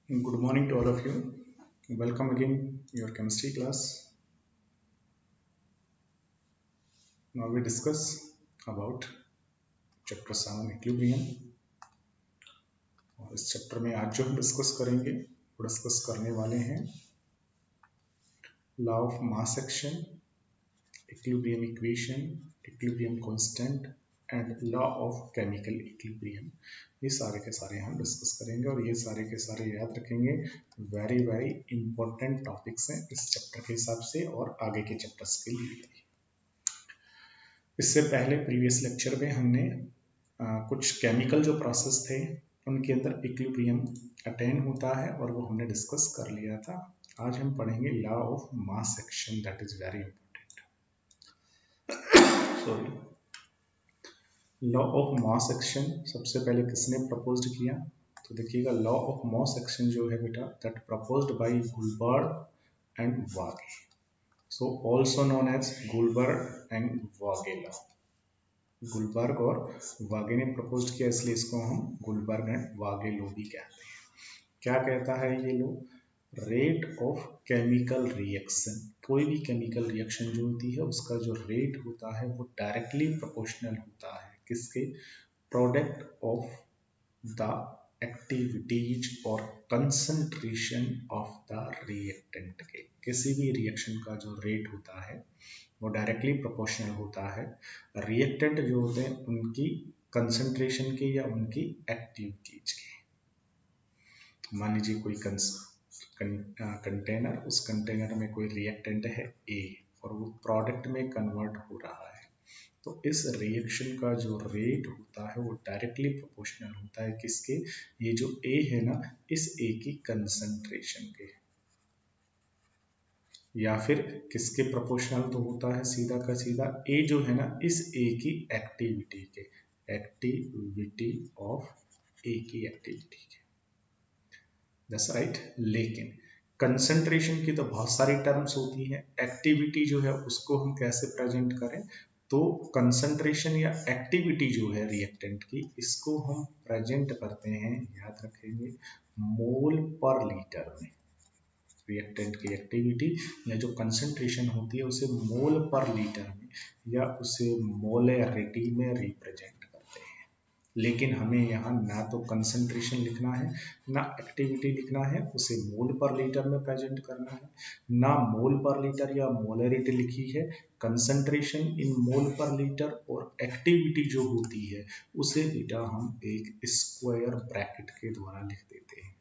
Good morning to all of you. Welcome again your chemistry class. Now we discuss about chapter 7 equilibrium. और इस chapter में आज जो हम डिस्कस करेंगे वो डिस्कस करने वाले हैं law of mass action, equilibrium equation, equilibrium constant and law of chemical equilibrium. ये सारे के सारे हम डिस्कस करेंगे और ये सारे के सारे याद रखेंगे। वेरी वेरी इंपॉर्टेंट टॉपिक्स हैं इस चैप्टर के हिसाब से और आगे के चैप्टर्स के लिए भी। इससे पहले प्रीवियस लेक्चर में हमने कुछ केमिकल जो प्रोसेस थे उनके अंदर इक्विलिब्रियम अटेन होता है और वो हमने डिस्कस कर लिया था। आज हम पढ़ेंगे law of mass action, that is very important. Sorry, law of mass action सबसे पहले किसने प्रपोज्ड किया? तो देखिएगा, लॉ ऑफ मास एक्शन जो है बेटा, that proposed by Guldberg and Waage, so also known as Guldberg and Waage law. Guldberg और वागे ने प्रपोज किया, इसलिए इसको हम गुलबर्ग एंड वागे लॉ भी कहते हैं। क्या कहता है ये law? Rate of chemical reaction, कोई भी केमिकल रिएक्शन जो होती है उसका जो रेट होता है वो डायरेक्टली प्रोपोर्शनल होता है किसके? प्रोडक्ट ऑफ द एक्टिविटीज और कंसंट्रेशन ऑफ द रिएक्टेंट के। किसी भी रिएक्शन का जो रेट होता है वो डायरेक्टली प्रोपोर्शनल होता है रिएक्टेंट जो होते हैं उनकी कंसंट्रेशन के या उनकी एक्टिविटीज के। मान लीजिए कोई कंटेनर, उस कंटेनर में कोई रिएक्टेंट है ए और वो प्रोडक्ट में कन्वर्ट हो रहा है, तो इस रिएक्शन का जो रेट होता है वो डायरेक्टली प्रोपोर्शनल होता है किसके? ये जो ए है ना, इस ए की कंसंट्रेशन के। या फिर किसके प्रोपोर्शनल तो होता है सीधा का सीधा, ए जो है ना इस ए की एक्टिविटी के, एक्टिविटी ऑफ ए की एक्टिविटी के। That's right. लेकिन कंसंट्रेशन की तो बहुत सारी टर्म्स होती हैं, एक्टिविटी जो है उसको हम कैसे प्रेजेंट करें? तो कंसंट्रेशन या एक्टिविटी जो है रिएक्टेंट की, इसको हम प्रेजेंट करते हैं, याद रखेंगे, मोल पर लीटर में। रिएक्टेंट की एक्टिविटी या जो कंसंट्रेशन होती है उसे मोल पर लीटर में या उसे मोलैरिटी में रिप्रेजेंट करते हैं। लेकिन हमें यहाँ ना तो कंसंट्रेशन लिखना है ना एक्टिविटी लिखना है, उसे मोल पर लीटर में प्रेजेंट करना है। ना मोल पर लीटर या मोलैरिटी लिखी है, concentration in mole per litre और एक्टिविटी जो होती है उसे बेटा हम एक स्क्वायर ब्रैकेट के द्वारा लिख देते हैं।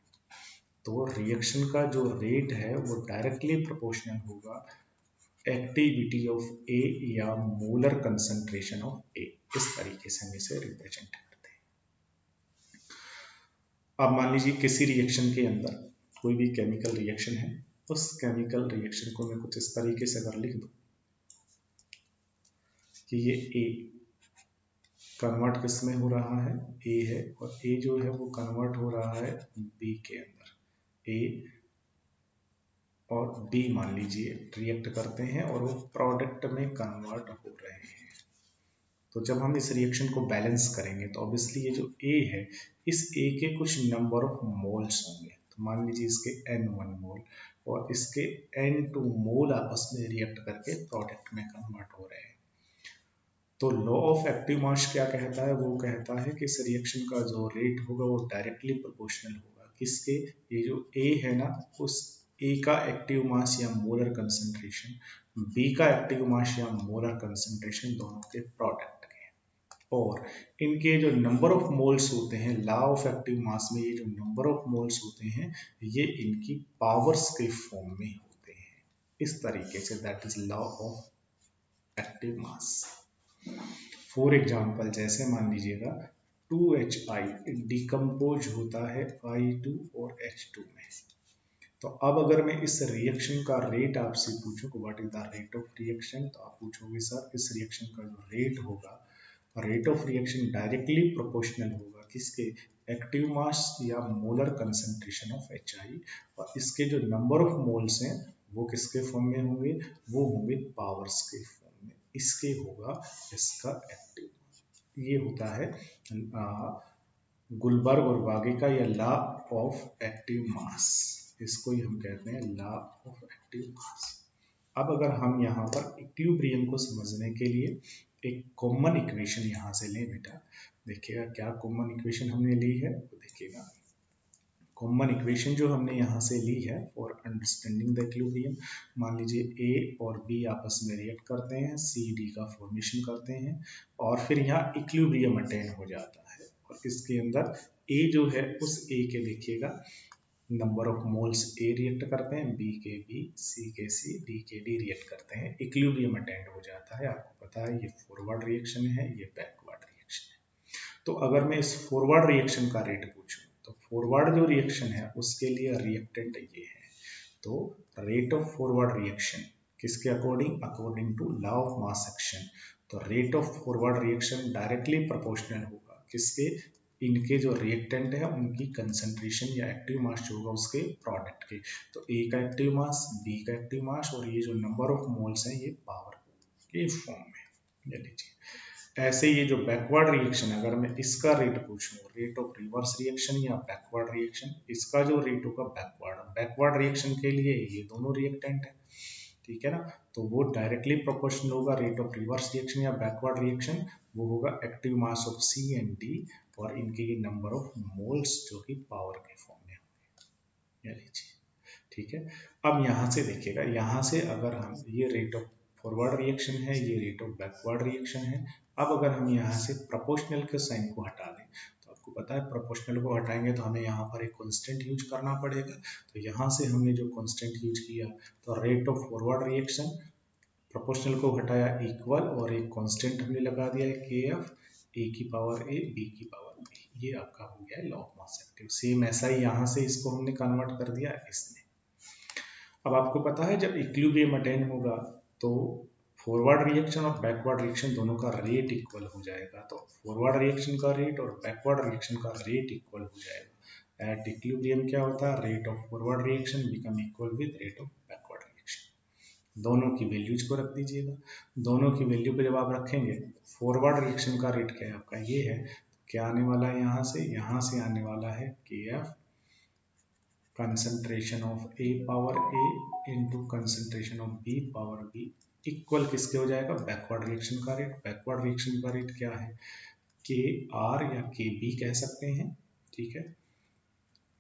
तो रिएक्शन का जो रेट है वो डायरेक्टली प्रोपोर्शनल होगा एक्टिविटी ऑफ ए या मोलर कंसंट्रेशन ऑफ ए। इस तरीके से हम इसे रिप्रेजेंट करते हैं। अब मान लीजिए किसी रिएक्शन के अंदर कोई भी केमिकल रिएक्शन है, उस केमिकल रिएक्शन को मैं कुछ इस तरीके से अगर लिख दूं कि ये ए कन्वर्ट किस में हो रहा है, ए है, और ए जो है वो कन्वर्ट हो रहा है बी के अंदर। ए और बी मान लीजिए रिएक्ट करते हैं और वो प्रोडक्ट में कन्वर्ट हो रहे हैं। तो जब हम इस रिएक्शन को बैलेंस करेंगे तो ऑब्वियसली ये जो ए है, इस ए के कुछ नंबर ऑफ मोल्स होंगे। तो मान लीजिए इसके n1 मोल और इसके n2 मोल आपस में रिएक्ट करके प्रोडक्ट में कन्वर्ट हो रहे हैं। तो लॉ ऑफ एक्टिव मास क्या कहता है? वो कहता है कि इस रिएक्शन का जो रेट होगा वो डायरेक्टली प्रोपोर्शनल होगा किसके? ये जो ए है ना, उस ए का एक्टिव मास या मोलर कंसंट्रेशन, बी का एक्टिव मास या मोलर कंसंट्रेशन, दोनों के प्रोडक्ट के। और इनके जो नंबर ऑफ मोल्स होते हैं, लॉ ऑफ एक्टिव मास में ये जो नंबर ऑफ मोल्स होते हैं ये इनकी पावर्स के फॉर्म में होते हैं। इस तरीके say that is law of active mass. For example जैसे मान लीजिएगा 2HI डिकम्पोज होता है I2 और H2 में। तो अब अगर मैं इस रिएक्शन का रेट आपसे पूछूं कि what is the rate of reaction, तो आप पूछोगे सर इस रिएक्शन का जो रेट होगा, rate of reaction directly proportional होगा किसके? एक्टिव मास या मोलर कंसंट्रेशन ऑफ HI, और इसके जो नंबर ऑफ मोल्स हैं वो किसके फॉर्म में होंगे? वो होंगे पावर्स के फॉर्म में। इसके होगा इसका एक्टिव। ये होता है गुलबर्ग और वागे का या लॉ ऑफ एक्टिव मास, इसको ही हम कहते हैं लॉ ऑफ एक्टिव मास। अब अगर हम यहाँ पर इक्विलिब्रियम को समझने के लिए एक कॉमन इक्वेशन यहाँ से लें बेटा, देखिएगा क्या कॉमन इक्वेशन हमने ली है, तो देखिएगा कॉमन इक्वेशन जो हमने यहाँ से ली है फॉर अंडरस्टैंडिंग द इक्विलिब्रियम, मान लीजिए ए और बी आपस में रिएक्ट करते हैं, सी डी का फॉर्मेशन करते हैं और फिर यहाँ इक्विलिब्रियम अटेन हो जाता है, और इसके अंदर ए जो है उस ए के देखिएगा number of moles A react करते हैं, बी के बी, सी के सी, डी के डी रिएक्ट करते हैं, इक्विलिब्रियम अटेन हो जाता है। आपको पता है ये फॉरवर्ड रिएक्शन है, ये बैकवर्ड रिएक्शन है। तो अगर मैं इस फॉरवर्ड रिएक्शन का रेट पूछूं तो फॉरवर्ड जो रिएक्शन है उसके लिए रिएक्टेंट ये है, तो रेट ऑफ फॉरवर्ड रिएक्शन किसके according, according to law of mass action, तो rate of forward reaction directly proportional होगा किसके, इनके जो रिएक्टेंट है उनकी कंसंट्रेशन या एक्टिव मास जो होगा उसके प्रोडक्ट के। तो ए का एक्टिव मास, बी का एक्टिव मास और ये जो नंबर ऑफ मोल्स हैं ये पावर के फॉर्म में ले लीजिए। ऐसे ये जो बैकवर्ड रिएक्शन, अगर मैं इसका रेट पूछूं, रेट ऑफ रिवर्स रिएक्शन या बैकवर्ड रिएक्शन, इसका जो रेट होगा बैकवर्ड रिएक्शन के लिए ये दोनों रिएक्टेंट है, ठीक है ना, तो वो डायरेक्टली प्रोपोर्शनल होगा रेट ऑफ रिवर्स रिएक्शन या बैकवर्ड रिएक्शन, वो होगा active mass of C and D और इनके ये नंबर ऑफ मोल्स जो कि पावर के फॉर्म में होंगे, ये लीजिए, ठीक है। अब यहाँ से देखिएगा, यहाँ से अगर हम ये रेट ऑफ फॉरवर्ड रिएक्शन है, ये रेट ऑफ बैकवर्ड रिएक्शन है, अब अगर हम यहाँ से प्रोपोर्शनल के साइन को हटा दें, तो आपको पता है प्रोपोर्शनल को हटाएंगे तो हमें यहाँ पर एक कांस्टेंट यूज करना पड़ेगा, तो यहाँ से हमने जो कांस्टेंट यूज किया, तो rate of forward reaction, proportional को हटाया इक्वल और एक कांस्टेंट हमने लगा दिया है के एफ, ए की पावर ए, बी की पावर बी, ये आपका हो गया है law of mass active. Same ऐसा ही यहाँ से इसको हमने कन्वर्ट कर दिया इसमें। अब आपको पता है जब इक्विलिब्रियम अटेन होगा तो फॉरवर्ड रिएक्शन और बैकवर्ड रिएक्शन दोनों का रेट इक्वल हो जाएगा, तो फॉरवर्ड रिएक्शन का रेट और बैकवर्ड रिएक्शन का रेट इक्वल हो जाएगा। एट इक्विलिब्रियम क्या होता है, rate of forward reaction become equal with rate of backward reaction. दोनों की वैल्यूज को रख दीजिएगा, दोनों की वैल्यू को जब आप रखेंगे, फॉरवर्ड रिएक्शन का रेट क्या है आपका, ये है, क्या आने वाला है यहाँ से आने वाला है के F concentration of A power A into concentration of B power B equal किसके हो जाएगा, बैकवर्ड रिएक्शन का रेट। बैकवर्ड रिएक्शन का रेट क्या है, के आर या के बी कह सकते हैं, ठीक है,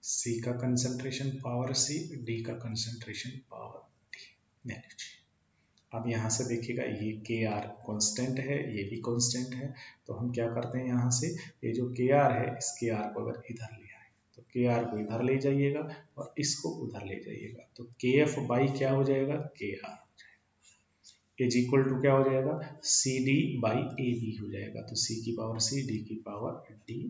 C का कंसंट्रेशन पावर C, D का कंसंट्रेशन पावर D। अब यहाँ से देखिएगा ये के आर कॉन्स्टेंट है, ये भी कॉन्स्टेंट है, तो हम क्या करते हैं यहाँ से ये जो के आर है इस के आर को अगर इधर लिया है तो के आर को इधर ले जाइएगा और इसको उधर ले जाइएगा, तो के एफ बाई क्या हो जाएगा, के आर हो जाएगा, इज इक्वल टू क्या हो जाएगा, C D by A B हो जाएगा, तो सी की पावर सी, डी की पावर डी,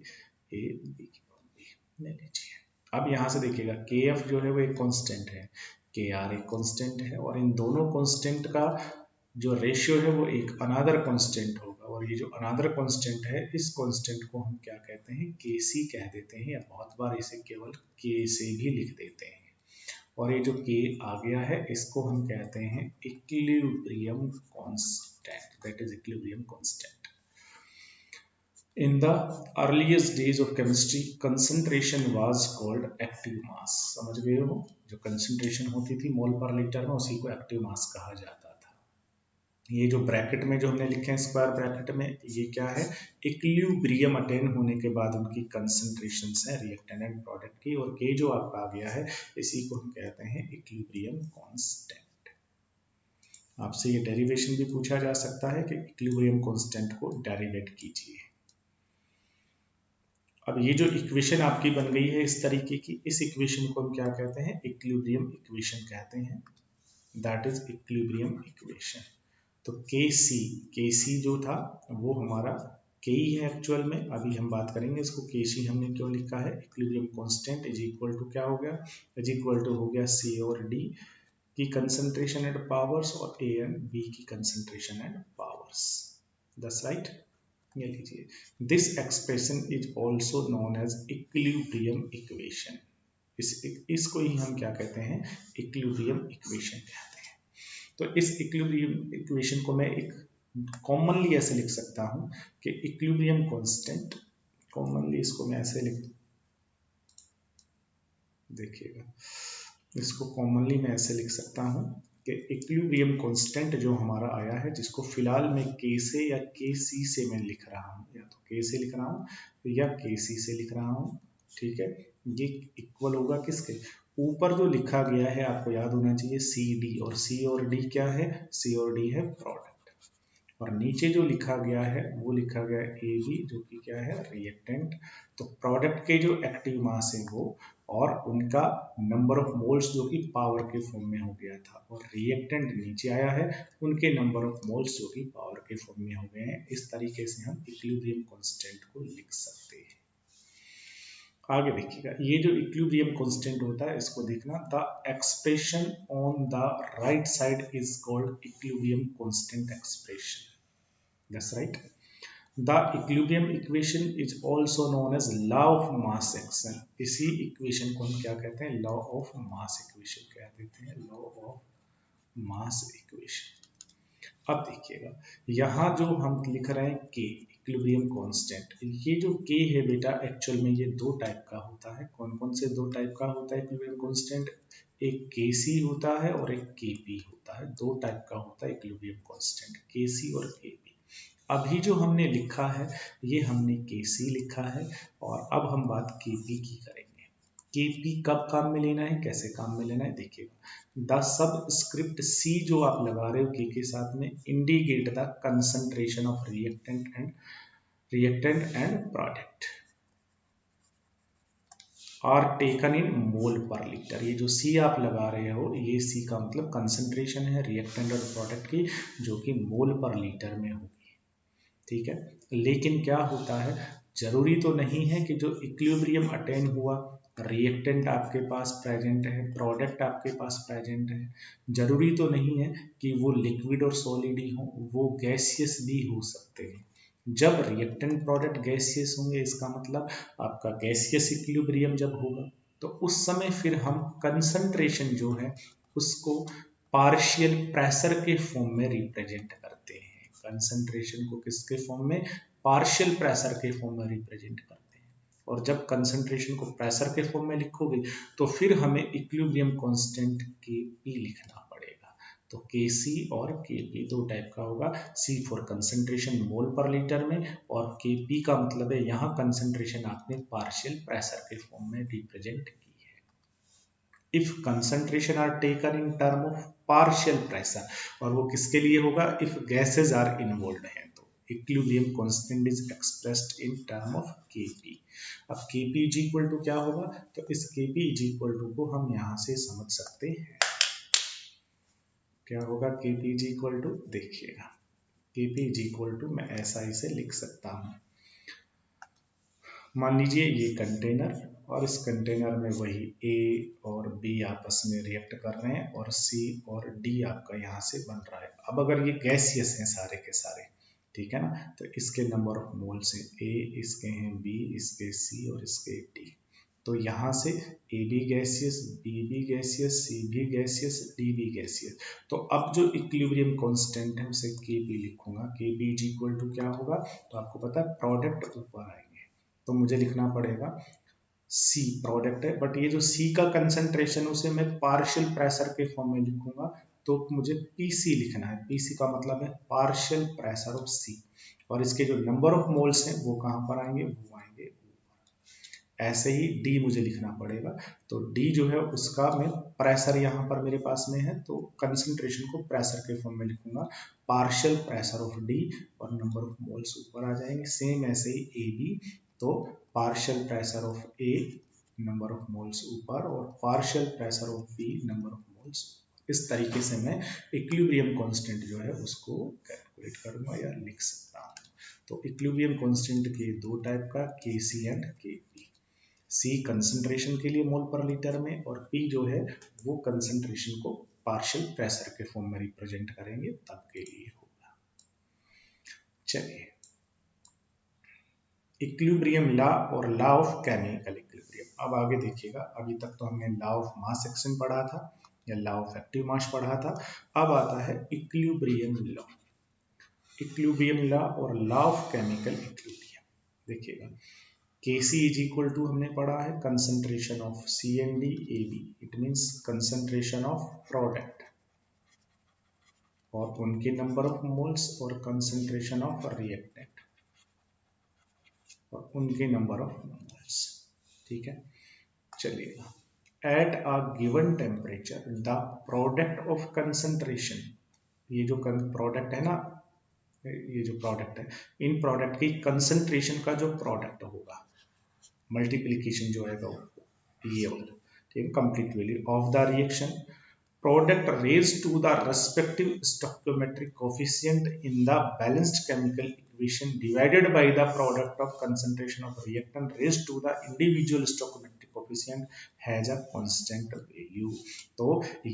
ए बी की पावर बी ले लीजिए। अब यहाँ से देखिएगा के एफ जो है वो एक कांस्टेंट है, के आर एक कांस्टेंट है, और इन दोनों कांस्टेंट का जो रेशियो है वो एक अनदर कांस्टेंट होगा, और ये जो अनदर कांस्टेंट है इस कांस्टेंट को हम क्या कहते हैं, के सी कह देते हैं, या बहुत बार इसे केवल के से भी लिख देते हैं। और ये जो के आ गया है इसको हम कहते हैं equilibrium constant, that is equilibrium constant. In the earliest days of chemistry, concentration was called active mass। समझ गए हो, जो concentration होती थी मोल पर लीटर में उसी को एक्टिव मास कहा जाता था। ये जो ब्रैकेट में जो हमने लिखे हैं स्क्वायर ब्रैकेट में, ये क्या है, इक्विलिब्रियम अटेन होने के बाद उनकी कंसंट्रेशंस है रिएक्टेंट एंड प्रोडक्ट की, और के जो आपका आ गया है इसी को हम कहते हैं इक्विलिब्रियम कांस्टेंट। आपसे ये डेरिवेशन भी पूछा जा सकता है कि इक्विलिब्रियम कांस्टेंट को डेरिवेट कीजिए। अब ये जो इक्वेशन आपकी बन गई है इस तरीके की, इस इक्वेशन को हम क्या कहते हैं, इक्विलिब्रियम इक्वेशन कहते हैं, दैट इज इक्विलिब्रियम इक्वेशन। तो के सी जो था वो हमारा के ही है एक्चुअल में, अभी हम बात करेंगे इसको, के सी हमने क्यों लिखा है, equilibrium constant is equal to क्या हो गया, इज इक्वल टू हो गया सी और डी की कंसंट्रेशन एंड पावर्स और ए एंड बी की concentration and powers, that's right. ये लीजिए, this expression is also known as equilibrium equation. इसको ही हम क्या कहते हैं, इक्विलिब्रियम इक्वेशन कहते हैं। तो इस इक्विलिब्रियम इक्वेशन को मैं एक कॉमनली ऐसे लिख सकता हूं कि इक्विलिब्रियम कांस्टेंट, कॉमनली इसको मैं ऐसे लिख, देखिएगा, इसको कॉमनली मैं ऐसे लिख सकता हूँ कि इक्विलिब्रियम कांस्टेंट जो हमारा आया है, जिसको फिलहाल मैं के से या के सी से मैं लिख रहा हूँ, या तो के से लिख रहा हूँ या के सी से लिख रहा हूँ, ठीक है। ये इक्वल होगा किसके, ऊपर जो लिखा गया है आपको याद होना चाहिए सी डी, और सी और डी क्या है, सी और डी है प्रोडक्ट, और नीचे जो लिखा गया है वो लिखा गया है ए बी, जो कि क्या है, रिएक्टेंट। तो प्रोडक्ट के जो एक्टिव मास है वो, और उनका नंबर ऑफ मोल्स जो कि पावर के फॉर्म में हो गया था, और रिएक्टेंट नीचे आया है, उनके नंबर ऑफ मोल्स जो कि पावर के फॉर्म में हो गए हैं। इस तरीके से हम इक्विलिब्रियम कांस्टेंट को लिख सकते हैं। आगे देखिएगा, ये जो इक्विलिब्रियम कांस्टेंट होता है इसको देखना, the expression on the right side is called equilibrium constant expression, that's right. The equilibrium equation is also known as law of mass action. इसी इक्वेशन को हम क्या कहते हैं, लॉ ऑफ मास इक्वेशन कह देते हैं, लॉ ऑफ मास इक्वेशन। अब देखिएगा, यहाँ जो हम लिख रहे हैं के, इक्विलिब्रियम कांस्टेंट, ये जो के है बेटा, एक्चुअल में ये दो टाइप का होता है। कौन कौन से दो टाइप का होता है इक्विलिब्रियम कांस्टेंट, एक के सी होता है और एक के पी होता है। दो टाइप का होता है इक्विलिब्रियम कांस्टेंट, के सी और के पी। अभी जो हमने लिखा है ये हमने के सी लिखा है, और अब हम बात के पी की करेंगे। के पी कब काम में लेना है, कैसे काम में लेना है, देखिएगा, द सब स्क्रिप्ट सी जो आप लगा रहे हो के साथ में, indicate the concentration of reactant and product are taken in mole per litre. ये जो सी आप लगा रहे हो, ये सी का मतलब कंसंट्रेशन है रिएक्टेंट और प्रोडक्ट की, जो कि मोल पर लीटर में होगी, ठीक है। लेकिन क्या होता है, जरूरी तो नहीं है कि जो इक्विलिब्रियम अटेन हुआ, रिएक्टेंट आपके पास प्रेजेंट है, प्रोडक्ट आपके पास प्रेजेंट है, जरूरी तो नहीं है कि वो लिक्विड और सॉलिड ही हो, वो गैसियस भी हो सकते हैं। जब रिएक्टेंट प्रोडक्ट गैसियस होंगे, इसका मतलब आपका गैसियस इक्विलिब्रियम जब होगा, तो उस समय फिर हम कंसंट्रेशन जो है उसको पार्शियल प्रेशर के फॉर्म में रिप्रेजेंट करते हैं। कंसंट्रेशन को किसके फॉर्म में, पार्शियल प्रेशर के फॉर्म में रिप्रेजेंट करते हैं। और जब कंसंट्रेशन को प्रेशर के फॉर्म में लिखोगे तो फिर हमें इक्विलिब्रियम कांस्टेंट के पी लिखना पड़ेगा। तो के सी और के पी दो टाइप का होगा, सी for concentration mole per litre में, और के पी का मतलब है यहाँ कंसंट्रेशन आपने पार्शियल प्रेशर के फॉर्म में रिप्रेजेंट की है। If concentration are taken in term of partial pressure, और वो किसके लिए होगा, इफ गैसेज आर इन्वॉल्व हैं, तो equilibrium constant is expressed in term of Kp। अब Kp इज इक्वल टू क्या होगा, तो इस Kp इज इक्वल टू को हम यहां से समझ सकते हैं, क्या होगा Kp इज इक्वल टू, देखिएगा Kp इज इक्वल टू मैं ऐसा इसे लिख सकता हूं, मान लीजिए ये कंटेनर, और इस कंटेनर में वही ए और बी आपस में रिएक्ट कर रहे हैं, और सी और डी आपका यहाँ से बन रहा है। अब अगर ये गैसियस हैं सारे के सारे, ठीक है ना, तो इसके नंबर ऑफ मोल्स हैं ए, इसके हैं बी, इसके सी और इसके डी। तो यहाँ से A B gaseous, B B gaseous, C भी गैसियस, डी भी गैसियस। तो अब जो इक्विलिब्रियम कांस्टेंट है उसे के पी लिखूंगा, के पी इज इक्वल टू क्या होगा, तो आपको पता है प्रोडक्ट ऊपर आएंगे, तो मुझे लिखना पड़ेगा सी, प्रोडक्ट है, बट ये जो सी का कंसंट्रेशन उसे मैं पार्शियल प्रेशर के फॉर्म में लिखूंगा, तो मुझे पीसी लिखना है। पीसी का मतलब है पार्शियल प्रेशर ऑफ सी, और इसके जो नंबर ऑफ मोल्स हैं वो कहां पर आएंगे, वो आएंगे ऊपर। ऐसे ही डी मुझे लिखना पड़ेगा, तो डी जो है उसका मैं प्रेशर यहाँ पर मेरे पास में है, तो कंसंट्रेशन को प्रेशर के फॉर्म में लिखूंगा, पार्शियल प्रेशर ऑफ डी, और नंबर ऑफ मोल्स ऊपर आ जाएंगे। सेम ऐसे ही ए बी, तो partial pressure of A, number of moles ऊपर, और partial pressure of B, number of moles. इस तरीके से मैं इक्विलिब्रियम कांस्टेंट जो है उसको कैलकुलेट करूंगा या लिख सकता हूँ। तो इक्विलिब्रियम कांस्टेंट के दो टाइप का, के सी एंड के पी। सी कंसंट्रेशन के लिए मोल पर लीटर में, और पी जो है वो कंसंट्रेशन को पार्शियल प्रेशर के फॉर्म में रिप्रेजेंट करेंगे, तब के लिए होगा। चलिए, इक्विलिब्रियम लॉ और लॉ ऑफ केमिकल इक्विलिब्रियम। अब आगे देखिएगा, अभी तक तो हमने लॉ ऑफ मास एक्शन पढ़ा था या लॉ ऑफ एक्टिव मास पढ़ा था। अब आता है इक्विलिब्रियम लॉ, इक्विलिब्रियम लॉ और लॉ ऑफ केमिकल इक्विलिब्रियम। देखिएगा, Kc इज इक्वल टू हमने पढ़ा है concentration of CND/AB, it means concentration of product और उनके नंबर ऑफ मोल्स और कंसंट्रेशन ऑफ रिएक्टेंट और उनके नंबर ऑफ मोल्स। ठीक है, चलिएगा। At a given temperature the product of concentration, ये जो प्रोडक्ट है ना, ये जो प्रोडक्ट है, इन प्रोडक्ट की कंसंट्रेशन का जो प्रोडक्ट होगा, मल्टीप्लीकेशन जो आएगा वो ये वाला, ठीक है, complete value of the reaction product raised to the respective stoichiometric coefficient in the balanced chemical equation divided by the product of concentration of reactant raised to the individual stoichiometric coefficient has a constant value। तो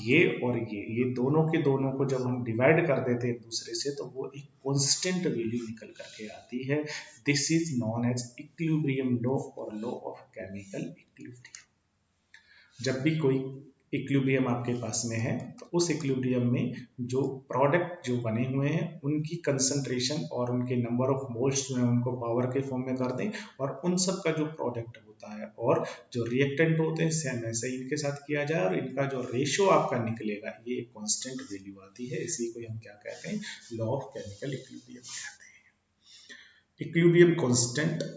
ये और ये दोनों के दोनों को जब हम डिवाइड कर देते हैं एक दूसरे से तो वो एक कांस्टेंट वैल्यू निकल करके आती है। This is known as equilibrium law और लॉ ऑफ केमिकल इक्विलिब्रियम। जब भी कोई इक्विलिब्रियम आपके पास में है तो उस इक्विलिब्रियम में जो प्रोडक्ट जो बने हुए हैं उनकी कंसंट्रेशन और उनके नंबर ऑफ मोल्स जो है उनको पावर के फॉर्म में कर दें और उन सब का जो प्रोडक्ट होता है और जो रिएक्टेंट होते हैं सेम ऐसे ही इनके साथ किया जाए और इनका जो रेशियो आपका निकलेगा ये एक कांस्टेंट वैल्यू आती है। इसी को हम क्या कहते हैं, लॉ ऑफ केमिकल इक्विलिब्रियम कहते हैं। Equilibrium constant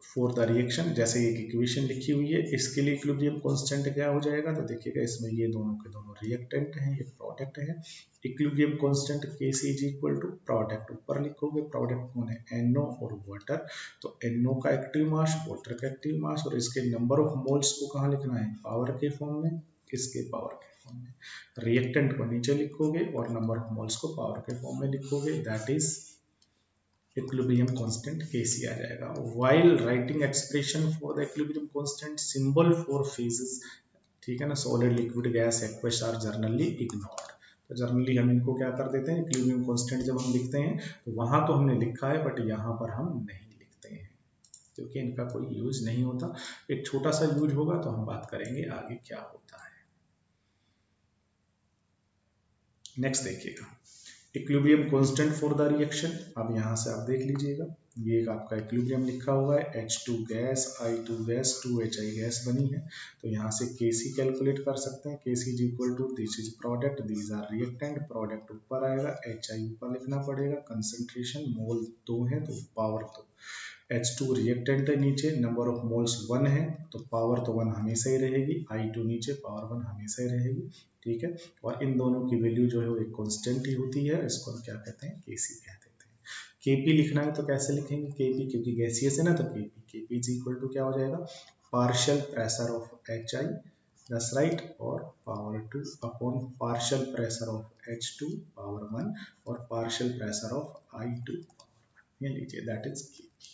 for the reaction, जैसे एक इक्वेशन लिखी हुई है, इसके लिए इक्विलिब्रियम कांस्टेंट क्या हो जाएगा, तो देखिएगा इसमें ये दोनों के दोनों रिएक्टेंट हैं, ये प्रोडक्ट है। Equilibrium constant Kc is equal to product, ऊपर लिखोगे प्रोडक्ट कौन है, NO और वाटर, तो NO का एक्टिव मास, वाटर का एक्टिव मास और इसके नंबर ऑफ मोल्स को कहाँ लिखना है, पावर के फॉर्म में, इसके पावर के फॉर्म में। रिएक्टेंट को नीचे लिखोगे और नंबर ऑफ मोल्स को पावर के फॉर्म में लिखोगे, that is equilibrium constant Kc आ जाएगा। While writing expression for the equilibrium constant symbol for phases, ठीक है ना, solid liquid gas aqueous are generally ignored. तो जनरली हम इनको क्या कर देते हैं, इक्विलिब्रियम कांस्टेंट जब हम लिखते हैं तो वहां तो हमने लिखा है बट यहाँ पर हम नहीं लिखते हैं क्योंकि इनका कोई यूज नहीं होता। एक छोटा सा यूज होगा तो हम बात करेंगे आगे क्या होता है। नेक्स्ट देखिएगा, equilibrium constant for the reaction. अब यहाँ से आप देख लीजिएगा, ये एक आपका इक्विलिब्रियम लिखा हुआ है, H2 gas, I2 gas, 2HI gas बनी है, तो यहाँ से Kc कैलकुलेट कर सकते हैं। Kc is equal to this is product, these are reactant, product ऊपर आएगा, HI ऊपर लिखना पड़ेगा, कंसंट्रेशन मोल 2 है तो पावर 2, H2 रिएक्टेंट है नीचे, नंबर ऑफ मोल्स 1 है तो पावर तो 1 हमेशा ही रहेगी, I2 नीचे पावर 1 हमेशा ही रहेगी, ठीक है। और इन दोनों की वैल्यू जो है वो एक कांस्टेंट ही होती है, इसको हम क्या कहते हैं, Kc कहते हैं। Kp लिखना है तो कैसे लिखेंगे Kp, क्योंकि गैसियस है ना, तो Kp इज इक्वल टू क्या हो जाएगा, partial pressure of HI, that's right, और power 2 upon partial pressure of H2 power 1 और पार्शियल प्रेशर ऑफ I2, ये लीजिए that is Kp।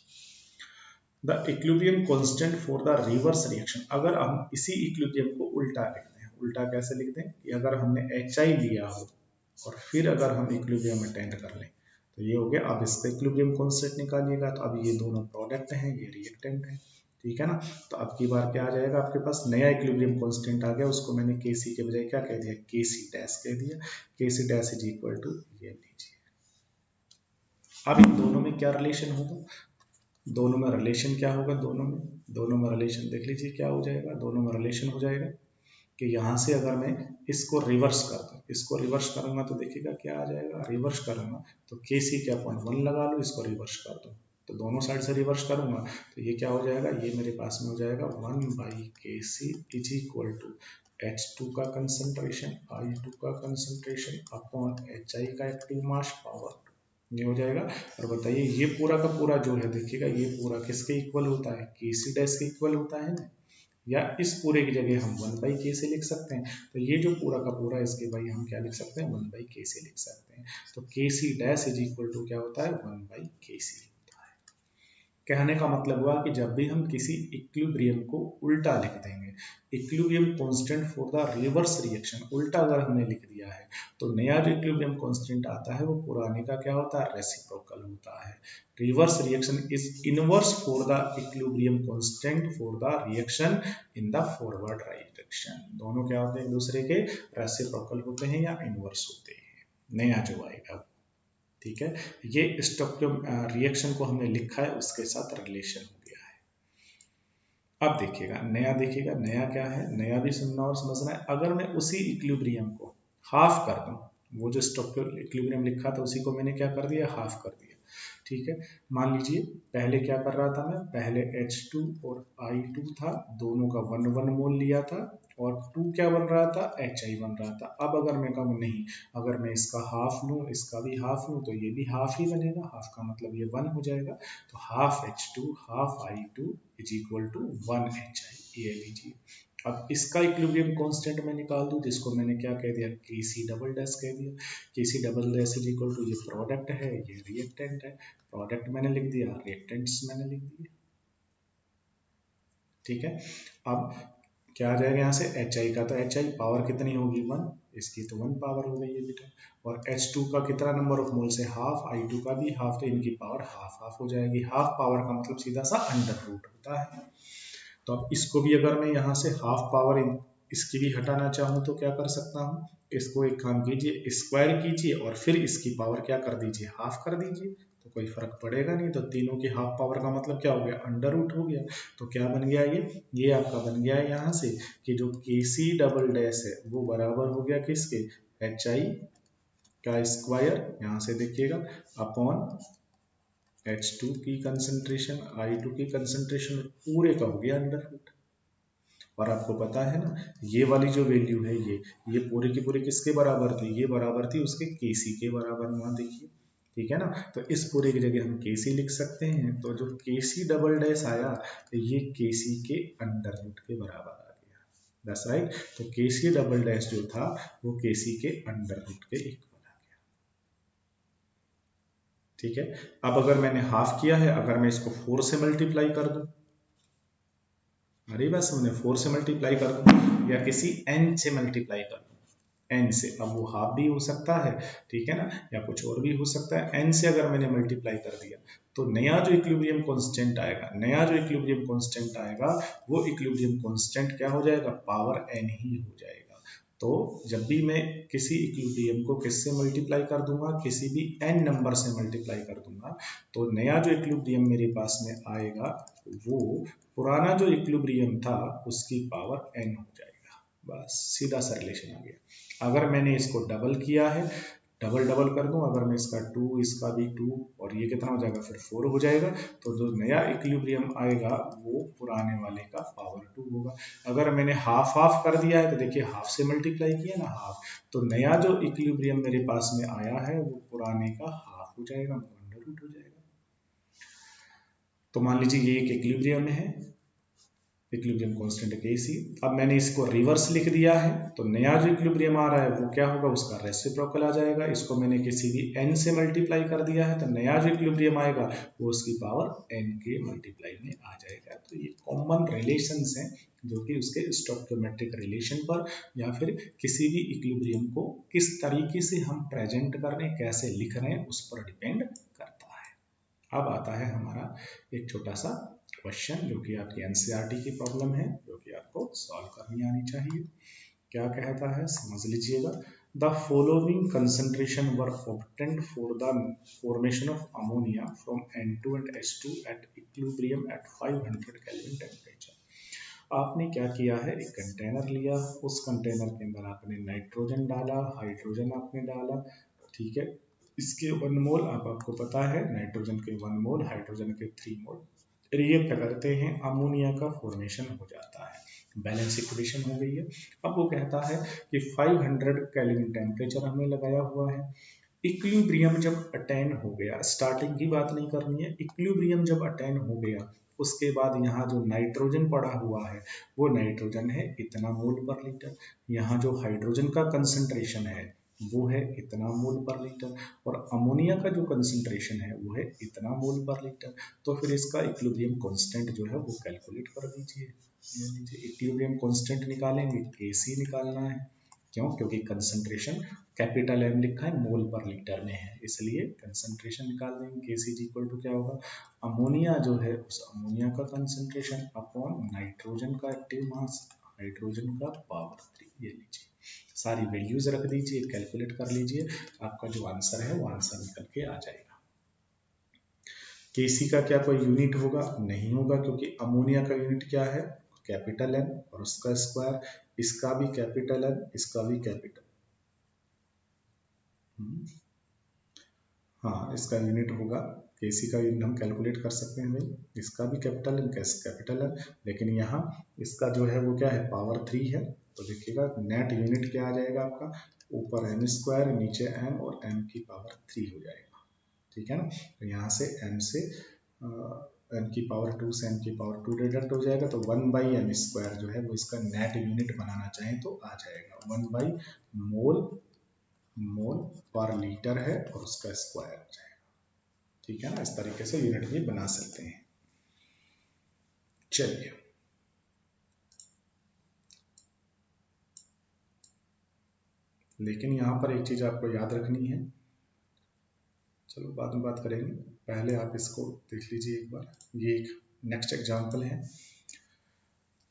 The equilibrium constant for the reverse reaction, अगर हम इसी इक्विलिब्रियम को उल्टा लिखते हैं, उल्टा कैसे लिखते हैं कि अगर हमने HI लिया हो और फिर अगर हम इक्विलिब्रियम अटेंड कर लें तो ये हो गया। अब इसका इक्विलिब्रियम कांस्टेंट निकालिएगा तो अब ये दोनों प्रोडक्ट हैं, ये रिएक्टेंट है, ठीक है ना। तो अब की बार क्या आ जाएगा आपके पास, नया इक्विलिब्रियम कांस्टेंट आ गया, उसको मैंने Kc के बजाय क्या कह दिया, Kc डैश कह दिया। Kc dash is equal to ये लीजिए। अब इन दोनों में क्या रिलेशन होगा, दोनों में रिलेशन क्या होगा, दोनों में रिलेशन देख लीजिए क्या हो जाएगा, दोनों में रिलेशन हो जाएगा कि यहाँ से अगर मैं इसको रिवर्स कर दूँ, इसको रिवर्स करूंगा तो देखिएगा क्या आ जाएगा, रिवर्स करूंगा तो Kc के अपॉन 1 लगा लो, इसको रिवर्स कर दो तो दोनों साइड से रिवर्स करूंगा तो ये क्या हो जाएगा, ये मेरे पास में हो जाएगा 1/Kc is equal to H2 का कंसंट्रेशन, I2 का कंसंट्रेशन अपॉन HI का एक्टिव मास पावर, ये हो जाएगा। और बताइए ये पूरा का पूरा जो है, देखिएगा ये पूरा किसके इक्वल होता है, Kc डैश के इक्वल होता है ना, या इस पूरे की जगह हम 1/K से लिख सकते हैं, तो ये जो पूरा का पूरा इसके भाई हम क्या लिख सकते हैं, 1/K से लिख सकते हैं। तो Kc dash is equal to क्या होता है, 1/Kc। कहने का मतलब हुआ कि जब भी हम किसी इक्विलिब्रियम को उल्टा लिख देंगे, equilibrium constant for the reverse reaction उल्टा अगर हमने लिख दिया है तो नया जो इक्विलिब्रियम कांस्टेंट आता है वो पुराने का क्या होता है, रेसिप्रोकल होता है। Reverse reaction is inverse for the equilibrium constant for the reaction in the forward direction. दोनों क्या होते हैं, एक दूसरे के रेसिप्रोकल होते हैं या इनवर्स होते हैं, नया जो आएगा, ठीक है। ये स्टोक्यो रिएक्शन को हमने लिखा है उसके साथ रिलेशन हो गया है। अब देखिएगा नया क्या है, नया भी सुनना और समझना है। अगर मैं उसी इक्विलिब्रियम को हाफ कर दूं, वो जो स्टॉक इक्विलिब्रियम लिखा था उसी को मैंने क्या कर दिया, हाफ कर दिया। ठीक है, मान लीजिए पहले क्या कर रहा था मैं, पहले H2 और I2 था, दोनों का 1 मोल लिया था, और 2 क्या बन रहा था, HI बन रहा था। अब अगर मैं कहूँ नहीं, अगर मैं इसका हाफ लूँ, इसका भी हाफ लूँ, तो ये भी हाफ ही बनेगा, हाफ का मतलब ये 1 हो जाएगा। तो half H2 half I2 is equal to 1 HI, ये लीजिए। अब इसका इक्विलिब्रियम कांस्टेंट मैं निकाल दूं, जिसको मैंने क्या कह दिया, Kc डबल डैश कह दिया। Kc double dash is equal to, ये प्रोडक्ट है, ये रिएक्टेंट है, प्रोडक्ट मैंने लिख दिया, रिएक्टेंट्स मैंने लिख दिए। ठीक है, अब क्या आ जाएगा यहाँ से, HI का, तो HI पावर कितनी होगी, 1, इसकी तो 1 पावर हो गई है बेटा। और H2 का कितना नंबर ऑफ मोल से, हाफ, I2 का भी हाफ, तो इनकी पावर हाफ हाफ हो जाएगी। हाफ पावर का मतलब सीधा सा अंडर रूट होता है। तो अब इसको भी अगर मैं यहाँ से हाफ पावर इसकी भी हटाना चाहूँ तो क्या कर सकता हूँ, इसको एक काम कीजिए, स्क्वायर कीजिए और फिर इसकी पावर क्या कर दीजिए, हाफ कर दीजिए, तो कोई फर्क पड़ेगा नहीं। तो तीनों की हाफ पावर का मतलब क्या हो गया, अंडर रूट हो गया। तो क्या बन गया, ये आपका बन गया है यहाँ से कि जो Kc डबल डैश है वो बराबर हो गया किसके, HI का स्क्वायर, यहाँ से देखिएगा, अपॉन H2 की कंसंट्रेशन, I2 की कंसंट्रेशन, पूरे का हो गया अंडर रूट। और आपको पता है ना, ये वाली जो वैल्यू है, ये पूरी की पूरी किसके बराबर थी, ये बराबर थी उसके Kc के बराबर, वहां देखिए। ठीक है ना, तो इस पूरे की जगह हम Kc लिख सकते हैं। तो जो Kc डबल डैश आया, तो ये Kc के अंडर रूट के बराबर आ गया, दैट्स राइट। तो Kc डबल डैश जो था वो Kc के अंडर रूट के इक्वल आ गया। ठीक है, अब अगर मैंने हाफ किया है, अगर मैं इसको 4 से मल्टीप्लाई कर दूं, हमारी बात समझे, 4 से मल्टीप्लाई कर दूं या किसी n से मल्टीप्लाई कर दूं, n से, अब वो हाफ भी हो सकता है, ठीक है ना, या कुछ और भी हो सकता है। n से अगर मैंने मल्टीप्लाई कर दिया तो नया जो इक्विलिब्रियम कांस्टेंट आएगा, वो इक्विलिब्रियम कांस्टेंट क्या हो जाएगा, पावर n ही हो जाएगा। तो जब भी मैं किसी इक्विलिब्रियम को किससे मल्टीप्लाई कर दूंगा, किसी भी n नंबर से मल्टीप्लाई कर दूंगा, तो नया जो इक्विलिब्रियम मेरे पास में आएगा वो पुराना जो इक्विलिब्रियम था उसकी पावर n हो जाएगा। बस सीधा सा रिलेशन आ गया। अगर मैंने इसको डबल किया है, डबल डबल कर दूं, अगर मैं इसका 2, इसका भी 2, और ये कितना हो जाएगा, फिर 4 हो जाएगा। तो जो नया इक्विलिब्रियम आएगा वो पुराने वाले का पावर 2 होगा। अगर मैंने हाफ हाफ कर दिया है, तो देखिए हाफ से मल्टीप्लाई किया ना, हाफ, तो नया जो इक्विलिब्रियम मेरे पास में आया है वो पुराने का हाफ हो जाएगा, अंडर रूट हो जाएगा। तो मान लीजिए ये एक इक्विलिब्रियम है, इक्विलिब्रियम कांस्टेंट Kc। अब मैंने इसको रिवर्स लिख दिया है, तो नया जो इक्विलिब्रियम आ रहा है वो क्या होगा, उसका रेसिप्रोकल आ जाएगा। इसको मैंने किसी भी n से मल्टीप्लाई कर दिया है, तो नया जो इक्विलिब्रियम आएगा वो उसकी पावर n के मल्टीप्लाई में आ जाएगा। तो ये कॉमन रिलेशंस हैं जो कि उसके स्टोइकियोमेट्रिक रिलेशन पर या फिर किसी भी इक्विलिब्रियम को किस तरीके से हम प्रेजेंट कर रहे हैं, कैसे लिख रहे हैं, उस पर डिपेंड करता है। अब आता है हमारा एक छोटा सा क्वेश्चन जो कि आपकी एनसीईआरटी की प्रॉब्लम है, जो कि आपको सॉल्व करनी आनी चाहिए। क्या कहता है, समझ लीजिएगा। The following concentration were obtained for the formation of ammonia from N2 and H2 at equilibrium at 500 kelvin temperature. आपने क्या किया है, एक कंटेनर लिया, उस कंटेनर के अंदर आपने नाइट्रोजन डाला, हाइड्रोजन आपने डाला, ठीक है। इसके 1 मोल, आपको पता है नाइट्रोजन के 1 मोल, हाइड्रोजन के 3 मोल रिएक्ट करते हैं, अमोनिया का फॉर्मेशन हो जाता है, बैलेंस इक्वेशन हो गई है। अब वो कहता है कि 500 केल्विन टेम्परेचर हमें लगाया हुआ है। इक्विलिब्रियम जब अटेन हो गया, स्टार्टिंग की बात नहीं करनी है, इक्विलिब्रियम जब अटेन हो गया उसके बाद यहाँ जो नाइट्रोजन पड़ा हुआ है वो नाइट्रोजन है इतना मोल पर लीटर, यहाँ जो हाइड्रोजन का कंसंट्रेशन है वो है इतना मोल पर लीटर, और अमोनिया का जो कंसंट्रेशन है वो है इतना मोल पर लीटर। तो फिर इसका इक्विलिब्रियम कांस्टेंट जो है वो कैलकुलेट कर दीजिए। इक्विलिब्रियम कांस्टेंट निकालेंगे, Kc निकालना है, क्यों, क्योंकि कंसंट्रेशन कैपिटल M लिखा है, मोल पर लीटर में है, इसलिए कंसंट्रेशन निकाल देंगे। Kc इक्वल टू क्या होगा, अमोनिया जो है उस अमोनिया का कंसंट्रेशन अपॉन नाइट्रोजन का एक्टिव मास, हाइड्रोजन का पावर 3, ये लीजिए सारी वैल्यूज रख दीजिए, कैलकुलेट कर लीजिए, आपका जो आंसर है वो आंसर निकल के आ जाएगा। केसी का क्या कोई यूनिट होगा? नहीं होगा, क्योंकि अमोनिया का यूनिट क्या है? कैपिटल एन और उसका स्क्वायर। इसका भी कैपिटल एन, इसका भी कैपिटल। हाँ, इसका यूनिट होगा, केसी का यूनिट हम कैलकुलेट कर सकते हैं भाई, इसका भी कैपिटल एन, कैपिटल एन, लेकिन यहाँ इसका जो है वो क्या है? पावर 3 है। तो देखिएगा नेट यूनिट क्या आ जाएगा आपका? ऊपर एम स्क्वायर, नीचे एम, और एम की पावर 3 हो जाएगा। ठीक है ना? तो यहाँ से एम से एम की पावर 2 से एम की पावर 2 डिडक्ट हो जाएगा, तो 1/m² जो है वो इसका नेट यूनिट बनाना चाहें तो आ जाएगा 1/मोल, मोल पर लीटर है और उसका स्क्वायर आ जाएगा। ठीक है ना? इस तरीके से यूनिट भी बना सकते हैं। चलिए, लेकिन यहाँ पर एक चीज आपको याद रखनी है, चलो बाद में बात करेंगे, पहले आप इसको देख लीजिए एक बार। ये एक नेक्स्ट एग्जांपल है।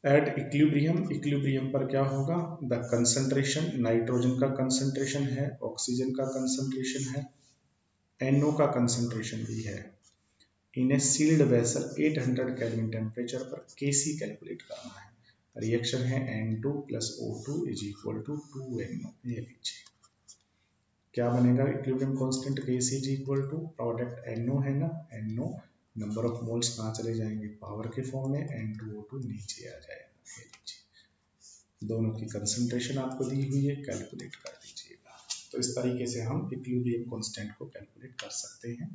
एट इक्विलिब्रियम, इक्विलिब्रियम पर क्या होगा? द कंसंट्रेशन, नाइट्रोजन का कंसंट्रेशन है, ऑक्सीजन का कंसंट्रेशन है, NO का कंसंट्रेशन भी है। इन ए सील्ड वेसल 800 केल्विन टेम्परेचर पर Kc कैलकुलेट करना है। रिएक्शन है N2 + O2 = 2NO। ये लीजिए क्या बनेगा? Equilibrium constant Kc = product NO है ना, NO नंबर ऑफ मोल्स कहाँ चले जाएंगे? पावर के फॉर्म में, N2O2 नीचे आ जाएगा। ये लीजिए दोनों की कंसंट्रेशन आपको दी हुई है, कैलकुलेट कर दीजिएगा। तो इस तरीके से हम इक्विलिब्रियम कांस्टेंट को कैलकुलेट कर सकते हैं।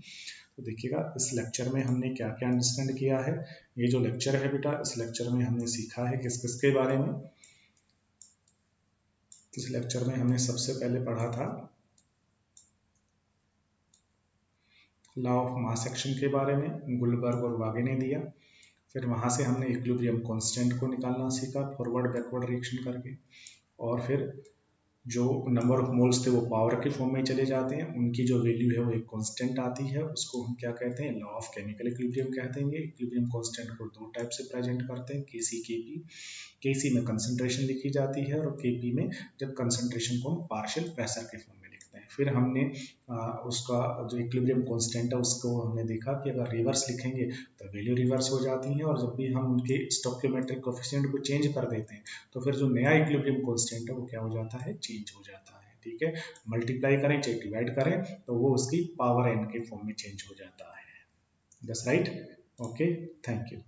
तो देखिएगा इस लेक्चर में हमने क्या क्या अंडरस्टैंड किया है। ये जो लेक्चर है बेटा, इस लेक्चर में हमने सीखा है किस किस के बारे में। इस लेक्चर में हमने सबसे पहले पढ़ा था लॉ ऑफ मास एक्शन के बारे में, गुलबर्ग और वागे ने दिया। फिर वहां से हमने इक्विलिब्रियम कांस्टेंट को निकालना सीखा फॉरवर्ड बैकवर्ड रिएक्शन करके। और फिर जो नंबर ऑफ मोल्स थे वो पावर के फॉर्म में चले जाते हैं, उनकी जो वैल्यू है वो एक कांस्टेंट आती है, उसको हम क्या कहते हैं? लॉ ऑफ केमिकल इक्विलिब्रियम कहते हैं। इक्विलिब्रियम कांस्टेंट को दो टाइप से प्रेजेंट करते हैं, Kc Kp। Kc में कंसंट्रेशन लिखी जाती है और Kp में जब कंसंट्रेशन को हम पार्शियल प्रेशर के फॉर्म में लिखते हैं। फिर हमने उसका जो इक्विलिब्रियम कांस्टेंट है उसको हमने देखा कि अगर रिवर्स लिखेंगे तो वैल्यू रिवर्स हो जाती है, और जब भी हम उनके स्टोइकियोमेट्रिक कोएफिशिएंट को चेंज कर देते हैं तो फिर जो नया इक्विलिब्रियम कांस्टेंट है वो क्या हो जाता है? चेंज हो जाता है। ठीक है, मल्टीप्लाई करें चाहे डिवाइड करें तो वो उसकी पावर n के फॉर्म में चेंज हो जाता है। That's right. Okay, thank you.